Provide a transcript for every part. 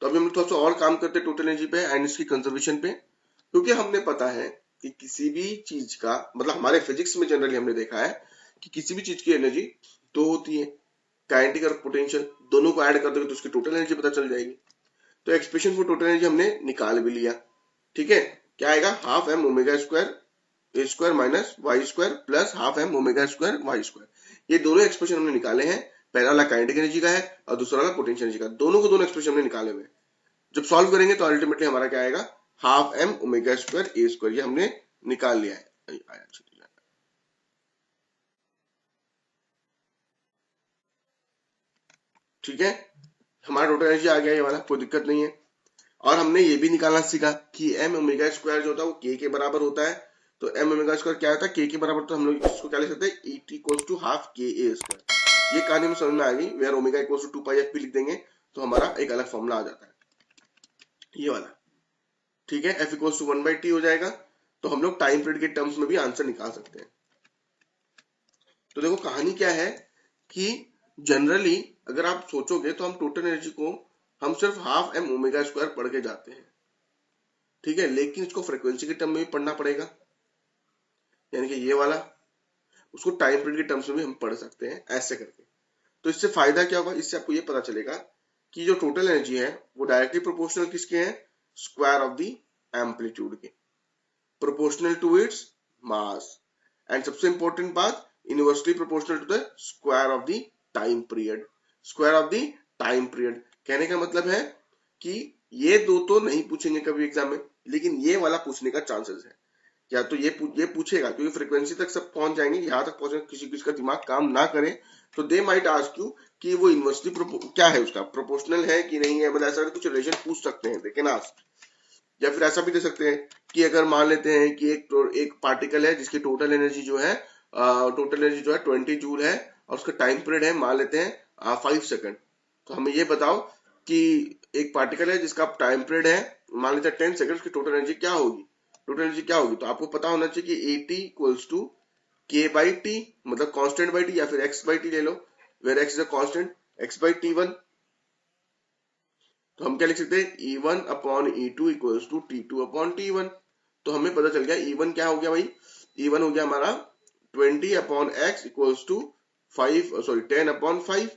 तो अभी हम थोड़ा सा और काम करते हैं टोटल एनर्जी पे एंड इसकी कंजर्वेशन पे, क्योंकि हमने पता है कि किसी भी चीज का मतलब हमारे फिजिक्स में जनरली हमने देखा है कि किसी भी चीज की एनर्जी दो होती है, काइनेटिक और पोटेंशियल, दोनों को ऐड कर दोगे तो उसकी टोटल एनर्जी पता चल जाएगी। तो एक्सप्रेशन फॉर टोटल एनर्जी हमने निकाल भी लिया, ठीक है। क्या आएगा, half M omega square A square minus Y square plus half M omega square Y square. ये दोनों एक्सप्रेशन हमने निकाले हैं, पहला वाला काइनेटिक एनर्जी का है और दूसरा वाला पोटेंशियल एनर्जी का, दोनों को दोनों एक्सप्रेशन हमने निकाले हुए। जब सॉल्व करेंगे तो अल्टीमेटली हमारा क्या आएगा, half M omega square A square, ये हमने निकाल लिया है। ठीक है, हमारा टोटल एनर्जी आ गया ये वाला, कोई दिक्कत नहीं है। और हमने ये भी निकालना सीखा कि एम ओमेगा स्क्वायर जो होता है वो के बराबर होता है। तो एम ओमेगा स्क्वायर क्या होता है, के बराबर, तो हम लोग इसको क्या लिख सकते हैं, E T equals to half K A square. ये कहानी में समझ में आ गई, where omega equals to 2 pi f p लिख देंगे तो हमारा एक अलग फॉर्मूला आ जाता है ये वाला, ठीक है। एफ इक्वल्स टू 1/t हो जाएगा, तो हम लोग टाइम पीरियड के टर्म्स में भी आंसर निकाल सकते हैं। तो देखो कहानी क्या है कि जनरली अगर आप सोचोगे तो हम टोटल एनर्जी को हम सिर्फ हाफ एम ओमेगा स्क्वायर पढ़ के जाते हैं, ठीक है, लेकिन इसको फ्रीक्वेंसी के टर्म में भी पढ़ना पड़ेगा, यानी कि ये वाला उसको टाइम पीरियड के टर्म्स में भी हम पढ़ सकते हैं ऐसे करके। तो इससे फायदा क्या होगा, इससे आपको ये पता चलेगा कि जो टोटल एनर्जी है वो डायरेक्टली प्रोपोर्शनल किसके है, स्क्वायर ऑफ द एम्पलीट्यूड के, proportional to its mass, and सबसे इंपॉर्टेंट बात, inversely proportional to the square of the time period. Square of the time period कहने का मतलब है कि ये दो तो नहीं पूछेंगे कभी एग्जाम में, लेकिन ये वाला पूछने का चांसेस है, या तो ये पूछेगा, क्योंकि फ्रीक्वेंसी तक सब पहुंच जाएंगे, यहाँ तक पहुंचे किसी का दिमाग काम ना करे तो दे माइट आस्क यू कि वो इनवर्सली क्या है, उसका प्रोपोर्शनल है कि नहीं है, मतलब ऐसा कुछ रिलेशन पूछ सकते हैं, लेकिन आस्क। या फिर ऐसा भी दे सकते हैं कि अगर मान लेते हैं कि एक पार्टिकल है जिसकी टोटल एनर्जी जो है 20 जूल है और उसका टाइम पीरियड है मान लेते हैं 5 सेकंड, तो हमें ये बताओ कि एक पार्टिकल है जिसका टाइम पीरियड है मान लेते हैं 10 सेकंड, उसकी टोटल एनर्जी क्या होगी, टोटल एनर्जी क्या होगी। तो आपको पता होना चाहिए कि AT equals to K by T, मतलब कांस्टेंट बाई टी, या फिर एक्स बाई टी ले लो, where X is a constant, X by T1। तो हम क्या लिख सकते हैं, E1 upon E2 equals to T2 upon T1। तो हमें पता चल गया E1 क्या हो गया भाई, E1 हो गया हमारा 20 upon X equals to 10 upon 5,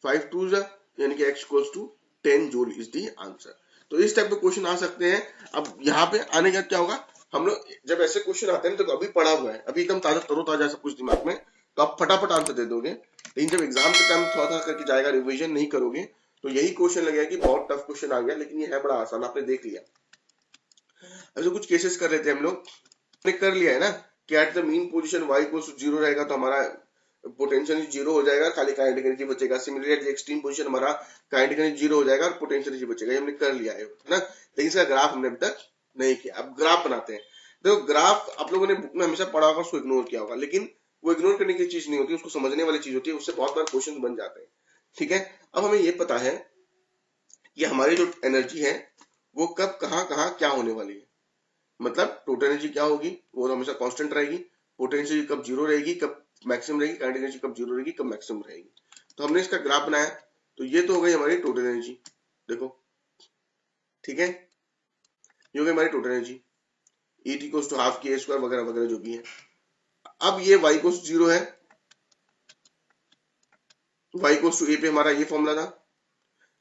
5 two यानी कि x equals to 10 joule is the answer. तो इस टाइप के क्वेश्चन आ सकते हैं। अब यहाँ पे आने का क्या होगा, हम लोग जब ऐसे क्वेश्चन आते हैं तो अभी पढ़ा हुआ है, अभी एकदम ताजा तरोताजा सब कुछ दिमाग में, तो आप फटाफट आंसर दे दोगे, लेकिन जब एग्जाम के टाइम थोड़ा थोड़ा करके जाएगा, रिविजन नहीं करोगे तो यही क्वेश्चन लगेगा कि बहुत टफ क्वेश्चन आ गया, लेकिन ये है बड़ा आसान, आपने देख लिया। ऐसे कुछ केसेस कर लेते हैं हम लोग, कर लिया है ना कि at the mean position y equals to 0 रहेगा तो हमारा पोटेंशियल 0 हो जाएगा, खाली काइनेटिक एनर्जी बचेगा। Similarly at the extreme position हमारा काइनेटिक एनर्जी 0 हो जाएगा और पोटेंशियल एनर्जी बचेगा, ये हमने कर लिया है ना, लेकिन इसका ग्राफ हमने अभी तक नहीं किया। अब ग्राफ बनाते हैं। देखो ग्राफ आप लोगों ने बुक में हमेशा पढ़ा होगा, उसको इग्नोर किया होगा, लेकिन वो इग्नोर करने की चीज नहीं होती, उसको समझने वाली चीज होती है, उससे बहुत बार क्वेश्चन बन जाते हैं, ठीक है। अब हमें ये पता है कि हमारी जो एनर्जी है वो कब कहाँ कहाँ क्या होने वाली है, मतलब टोटल एनर्जी क्या होगी, वो हमेशा कांस्टेंट रहेगी, पोटेंशियल कब 0 रहेगी, कब मैक्सिमम रहेगी, काइनेटिक एनर्जी कब 0 रहेगी, कब मैक्सिमम रहेगी। तो हमने इसका ग्राफ बनाया, तो ये तो हो गई हमारी टोटल एनर्जी, देखो ठीक है, ये हो गई हमारी total energy, ET equals to half K square वगैरह वगैरह जो भी है। अब ये y इक्वल्स टू 0 है, y इक्वल्स टू a पे हमारा ये फॉर्मूला था।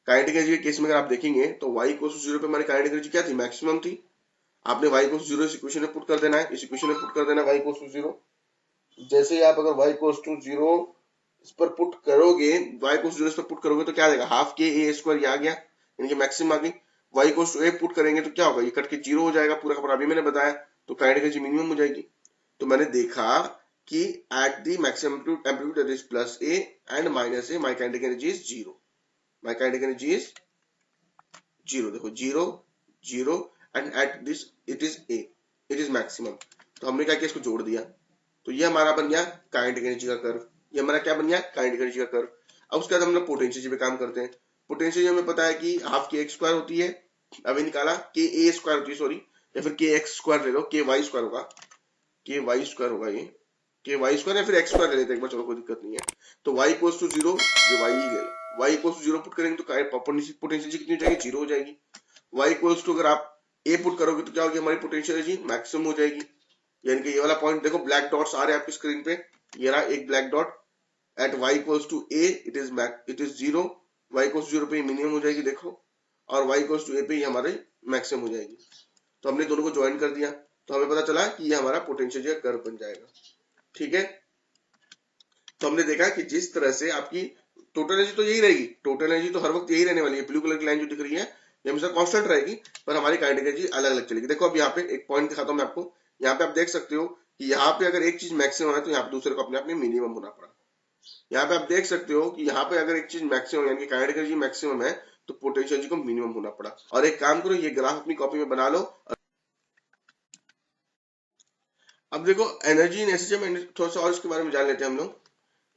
काइनेटिक एनर्जी के केस में अगर आप देखेंगे तो y इक्वल्स टू 0 पे हमारी काइनेटिक एनर्जी क्या थी, मैक्सिमम थी। आपने y इक्वल्स टू 0 इस इक्वेशन में पुट कर देना है, इस इक्वेशन में पुट कर देना है y इक्वल्स टू 0। जैसे ही आप अगर y इक्वल्स टू 0 इस पर पुट करोगे, y इक्वल्स टू 0 इस पर पुट करोगे तो क्या आ जाएगा, हाफ के ए स्क्वायर, ये आ गया, यानी कि मैक्सिमम आ गई। y equals to a put करेंगे तो क्या होगा, ये कट के 0 हो जाएगा पूरा का पूरा, अभी मैंने बताया, तो काइनेटिक एनर्जी मिनिमम हो जाएगी। तो मैंने देखा कि at the maximum amplitude that is plus a and minus a, my kinetic energy is 0, my kinetic energy is 0, देखो 0 0 and at this it is a, it is maximum. तो हमने क्या किया, इसको जोड़ दिया, तो ये हमारा बन गया काइनेटिक एनर्जी का कर्व, ये हमारा क्या बन गया, काइनेटिक एनर्जी का कर्व। अब उसके बाद हम लोग पोटेंशियल पे काम करते हैं। पोटेंशियल हमें पता है कि हाफ के एक्स स्क्वायर होती है, अभी निकाला के ए स्क्वायर होती है, सॉरी, या फिर के एक्स स्क्वायर ले लो, के वाई स्क्वायर होगा, के वाई स्क्वायर होगा, ये के वाई स्क्वायर या फिर एक्स स्क्वायर ले लेते हैं एक बार, चलो कोई दिक्कत नहीं है। तो वाई इक्वल्स टू 0, ये वाई ही ले लो, y इक्वल्स टू 0 पुट करेंगे तो पोटेंशियल कितनी हो जाएगी, 0 हो जाएगी। y इक्वल्स टू अगर आप a पुट करोगे तो क्या होगी, हमारी पोटेंशियल एनर्जी मैक्सिमम हो जाएगी। यानी कि ये वाला पॉइंट देखो, ब्लैक डॉट्स आ रहे हैं आपकी स्क्रीन पे, ये रहा एक black dot. At y equals to a it is 0, y equals to 0 पे मिनिमम हो जाएगी देखो, और y इक्वल्स टू a पे ये हमारे मैक्सिमम हो जाएगी। तो हमने दोनों को ज्वाइन कर दिया तो हमें पता चला कि ये हमारा पोटेंशियल जो कर्व बन जाएगा। ठीक है, तो हमने देखा कि जिस तरह से आपकी टोटल एनर्जी तो यही रहेगी, टोटल एनर्जी तो हर वक्त यही रहने वाली है, ब्लू कलर की लाइन जो दिख रही है ये हमेशा कांस्टेंट रहेगी, पर हमारी काइनेटिक एनर्जी अलग अलग चलेगी। देखो अब यहाँ पे एक पॉइंट दिखाता हूँ मैं आपको, यहाँ पे आप देख सकते हो कि यहाँ पे अगर एक चीज मैक्सिमम है तो यहाँ पे दूसरे को अपने अपने मिनिमम होना पड़ा। यहाँ पे आप देख सकते हो कि यहाँ पे अगर एक चीज मैक्सिमम यानी कि काइनेटिक एनर्जी मैक्सिमम है तो पोटेंशियल एनर्जी को मिनिमम होना पड़ा। और एक काम करो, ये ग्राफ अपनी कॉपी में बना लो। अब देखो एनर्जी इन एसएचएम, थोड़ा सा और इसके बारे में जान लेते हैं हम लोग,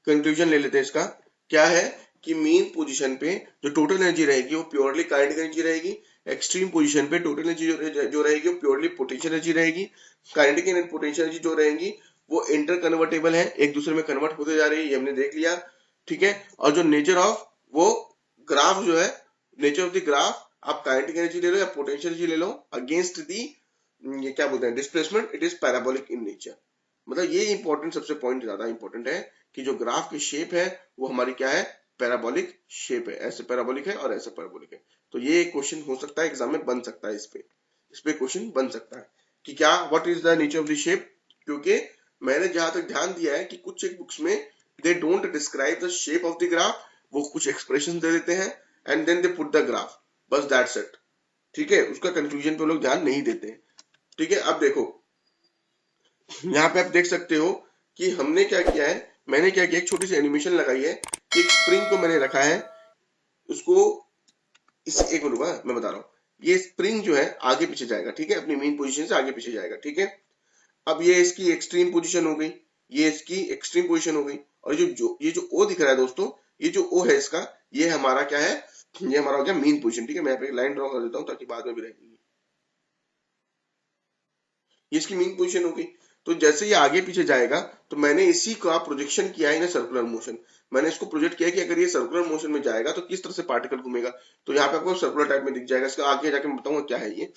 कंक्लूजन ले लेते हैं इसका। क्या है कि मेन पोजीशन पे जो टोटल एनर्जी रहेगी वो प्योरली काइनेटिक एनर्जी रहेगी, एक्सट्रीम पोजीशन पे टोटल एनर्जी जो रहेगी वो प्योरली पोटेंशियल एनर्जी रहेगी। काइनेटिक एंड पोटेंशियल एनर्जी जो रहेंगी वो इंटर कन्वर्टेबल है, एक दूसरे में कन्वर्ट होते जा रही है, ये हमने देख लिया। ठीक है, और जो नेचर ऑफ वो ग्राफ जो है, नेचर ऑफ द ग्राफ, आप काइनेटिक एनर्जी ले लो या पोटेंशियल एनर्जी ले लो, अगेंस्ट दी ये क्या बोलते हैं displacement, it is parabolic in nature. मतलब ये इंपॉर्टेंट, सबसे पॉइंट ज्यादा इंपॉर्टेंट है कि जो ग्राफ की शेप है वो हमारी क्या है, पैराबोलिक शेप है, ऐसे पैराबोलिक है और ऐसे पैराबोलिक है। तो ये क्वेश्चन हो सकता है एग्जाम में, बन सकता है, इस पे क्वेश्चन बन सकता है कि क्या what is the nature of the shape. क्योंकि मैंने जहां तक ध्यान दिया है कि कुछ एक बुक्स में they don't describe the shape of the graph, वो कुछ एक्सप्रेशन दे देते हैं and then they put the graph, बस दैट्स इट। ठीक है, उसका कंक्लूजन पे लोग ध्यान नहीं देते हैं। ठीक है, अब देखो यहाँ पे आप देख सकते हो कि हमने क्या किया है, मैंने क्या किया, एक छोटी सी एनिमेशन लगाई है कि एक स्प्रिंग को मैंने रखा है, उसको इस एक मिनट मैं बता रहा हूँ, ये स्प्रिंग जो है आगे पीछे जाएगा। ठीक है, अपनी मेन पोजीशन से आगे पीछे जाएगा। ठीक है, अब ये इसकी एक्सट्रीम पोजीशन हो गई, ये इसकी एक्सट्रीम पोजीशन हो गई, और ये जो ओ दिख रहा है दोस्तों, ये जो ओ है इसका, ये हमारा क्या है, ये हमारा हो गया मेन पोजीशन। ठीक है, मैं यहाँ पे एक लाइन ड्रॉ कर देता हूँ ताकि बाद में भी रहेगी, ये इसकी मेन पोजीशन हो गई। तो जैसे ये आगे पीछे जाएगा तो मैंने इसी का प्रोजेक्शन किया है इन सर्कुलर मोशन, मैंने इसको प्रोजेक्ट किया कि अगर ये सर्कुलर मोशन में जाएगा तो किस तरह से पार्टिकल घूमेगा। तो यहाँ पे आपको सर्कुलर टाइप में दिख जाएगा, इसका आगे जाके मैं बताऊंगा क्या है ये।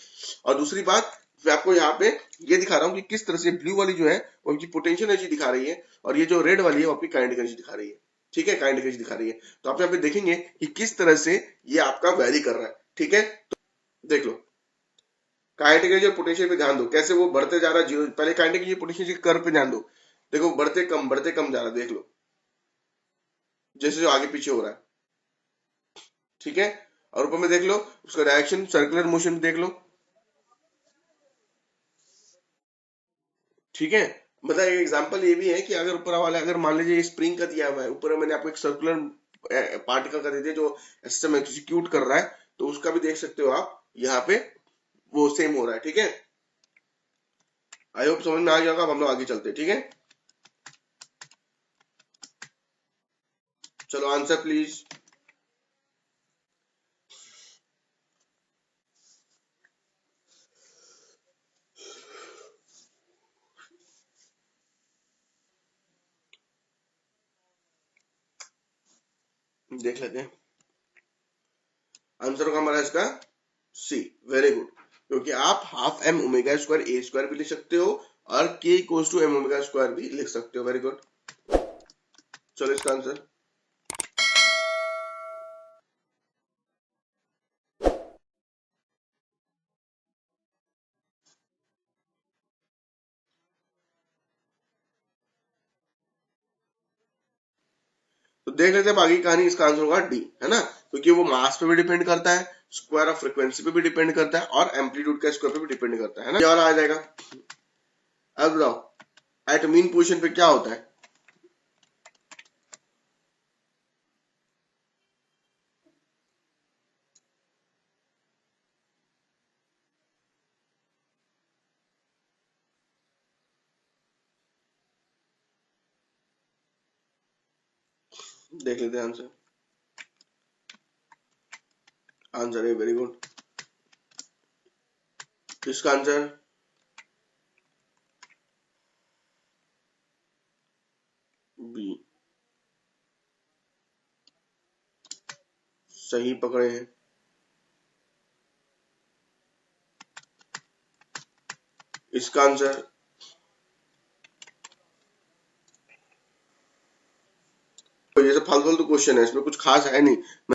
और दूसरी बात मैं आपको यहाँ पे ये दिखा रहा हूँ कि किस तरह से ब्लू वाली जो है वो उनकी पोटेंशियल एनर्जी दिखा रही है, और ये जो रेड वाली है वो आपकी काइनेटिक एनर्जी दिखा रही है। ठीक है, काइनेटिक एनर्जी दिखा रही है। तो आप यहाँ पे देखेंगे कि किस तरह से ये आपका वैरी कर रहा है। ठीक है, तो देख लो काइनेटिक एनर्जी और पोटेंशियल पे ध्यान दो, कैसे वो बढ़ते जा रहा है जीरो। पहले काइनेटिक एनर्जी पोटेंशियल के कर्व पे ध्यान दो, देखो बढ़ते कम जा रहा है, देख लो जैसे जो आगे पीछे हो रहा है। ठीक है, और ऊपर में देख लो उसका डायरेक्शन सर्कुलर मोशन देख लो। ठीक है, मतलब एक एग्जांपल ये भी है कि अगर ऊपर वाला, अगर मान लीजिए स्प्रिंग का दिया हुआ है, ऊपर मैंने आपको एक सर्कुलर पार्टिकल का दे दिया जो सिस्टम एग्जीक्यूट कर रहा है, तो उसका भी देख सकते हो आप यहाँ पे, वो सेम हो रहा है। ठीक है, आई होप समझ में आ गया होगा। अब हम लोग आगे चलते हैं। ठीक है, चलो आंसर प्लीज। देख लेते हैं, आंसर होगा हमारा इसका सी। वेरी गुड, क्योंकि आप half M omega square A square भी लिख सकते हो और K equals to M omega square भी लिख सकते हो। वेरी गुड, चलो इसका आंसर तो देख लेते हैं बाकी कहानी। इसका आंसर होगा डी, है ना, क्योंकि वो मास पे भी डिपेंड करता है, स्क्वायर ऑफ फ्रीक्वेंसी पे भी डिपेंड करता है, और एम्पलीट्यूड का स्क्वायर पे भी डिपेंड करता है ना, ये वाला आ जाएगा। अब बताओ एट मीन पोजीशन पे क्या होता है। देख लेते हैं आंसर, आंसर है वेरी गुड, इसका आंसर बी। सही पकड़े हैं। इसका आंसर ये सब फालतू क्वेश्चन है, इसमें कुछ खास है नहीं।